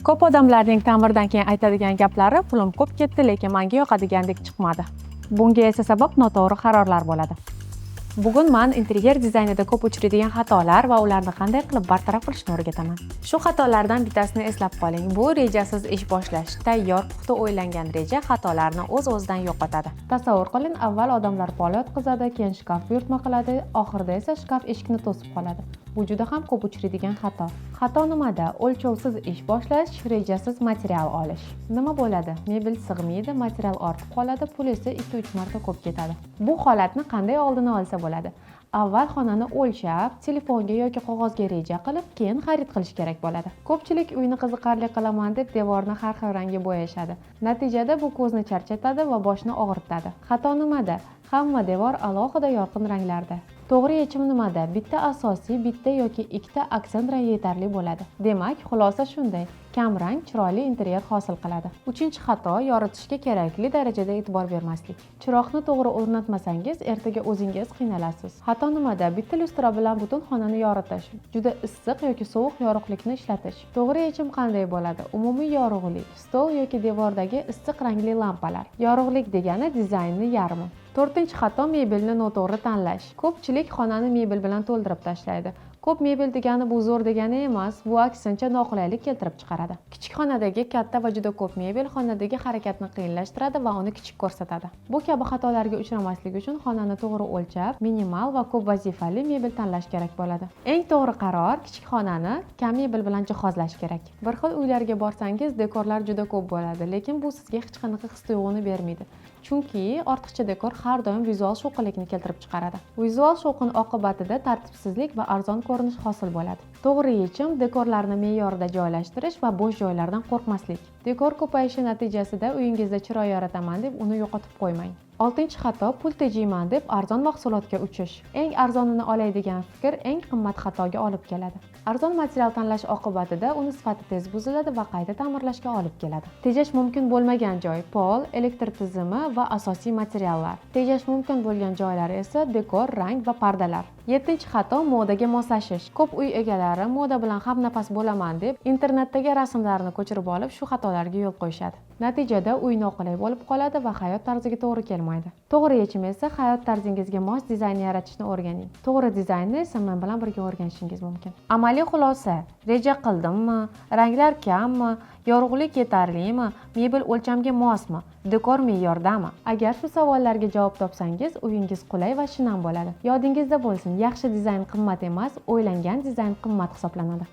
Ko'p odamlarning ta'mirdan keyin aytadigan gaplari pulim ko'p ketdi, lekin menga yoqadigandek chiqmadi. Bunga esa sabab noto'g'ri qarorlar bo'ladi. Bugun men interyer dizaynida ko'p uchraydigan xatolar va ularni qanday qilib bartaraf qilishni o'rgataman. Shu xatolardan bittasini eslab qoling. Bu rejasiz ish boshlash. Tayyor, puxta o'ylangan reja xatolarni o'z-o'zidan yo'qotadi. Tasavvur qiling, avval odamlar pol yotqizadi, keyin shkaf buyurtma qiladi, oxirida esa shkaf eshikni to'sib qoladi. Bu juda ham ko'p uchraydigan xato. Xato nimada? O'lchovsiz ish boshlash, rejasiz material olish. Nima bo'ladi? Mebel sig'maydi, material ortib qoladi, pul esa 2-3 marta ko'p ketadi. Bu holatni qanday oldini olsa bo'ladi? Avval xonani o'lchab, telefonga yoki qog'ozga reja qilib, keyin xarid qilish kerak bo'ladi. Ko'pchilik uyni qiziqarli qilaman deb devorni har xil rangga bo'yashadi. Natijada bu ko'zni charchatadi va boshni og'ritadi. Xato nimada? Hamma devor alohida yorqin ranglarda. To'g'ri yechim nimada? Bitta asosiy, bitta yoki ikkita aksent rang yetarli bo'ladi. Demak, xulosa shunday. Kam rang chiroyli interyer hosil qiladi. 3-xato yoritishga kerakli darajada e'tibor bermaslik. Chiroqni to'g'ri o'rnatmasangiz, ertaga o'zingiz qiynalasiz. Xato nimada? Bitta lustra bilan butun xonani yoritish. Juda issiq yoki sovuq yorug'likni ishlatish. To'g'ri yechim qanday bo'ladi? Umumiy yorug'lik, stol yoki devordagi issiq rangli lampalar. Yorug'lik degani dizaynni yarmi. 4-xato mebelni noto'g'ri tanlash. Ko'pchilik xonani mebel bilan to'ldirib tashlaydi. Ko'p mebel degani bu zo'r degani emas, bu aksincha noqulaylik keltirib chiqaradi. Kichik xonadagi katta va juda ko'p mebel xonadagi harakatni qiyinlashtiradi va uni kichik ko'rsatadi. Bu kabi xatolarga uchramaslik uchun xonani to'g'ri o'lchab, minimal va ko'p vazifali mebel tanlash kerak bo'ladi. Eng to'g'ri qaror kichik xonani kam mebel bilan jihozlash kerak. Bir xil uylarga borsangiz, dekorlar juda ko'p bo'ladi, lekin bu sizga hech qanaqa his-tuyg'uni bermaydi. Chunki ortiqcha dekor har doim vizual shovqinlikni keltirib chiqaradi. Vizual shovqin oqibatida tartibsizlik va arzon ko'rinish hosil bo'ladi. To'g'ri yechim dekorlarni me'yorida joylashtirish va bo'sh joylardan qo'rqmaslik. Dekor ko'payishi natijasida uyingizda chiroy yarataman deb uni yo'qotib qo'ymang. 6-xato pul tejayman deb arzon mahsulotga uchish. Eng arzonini olay degan fikr eng qimmat xatoga olib keladi. Arzon material tanlash oqibatida uni sifati tez buziladi va qayta ta'mirlashga olib keladi. Tejash mumkin bo'lmagan joy: pol, elektr tizimi va asosiy materiallar. Tejash mumkin bo'lgan joylar esa dekor, rang va pardalar. 7-xato modaga moslashish. Ko'p uy egalari moda bilan hamnafas bo'laman deb internetdagi rasmlarni ko'chirib olib, shu xatolarga yo'l qo'yishadi. Natijada uy noqulay bo'lib qoladi va hayot tarziga to'g'ri kelmaydi. To'g'ri yechim esa hayot tarzingizga mos dizayn yaratishni o'rganing. To'g'ri dizaynni esa men bilan birga o'rganishingiz mumkin. Amaliy xulosa: reja qildimmi? Ranglar kammi? Yorug'lik yetarlimi? Mebel o'lchamga mosmi? Dekor me'yordami? Agar shu savollarga javob topsangiz, uyingiz qulay va shinam bo'ladi. Yodingizda bo'lsin, yaxshi dizayn qimmat emas, o'ylangan dizayn qimmat hisoblanadi.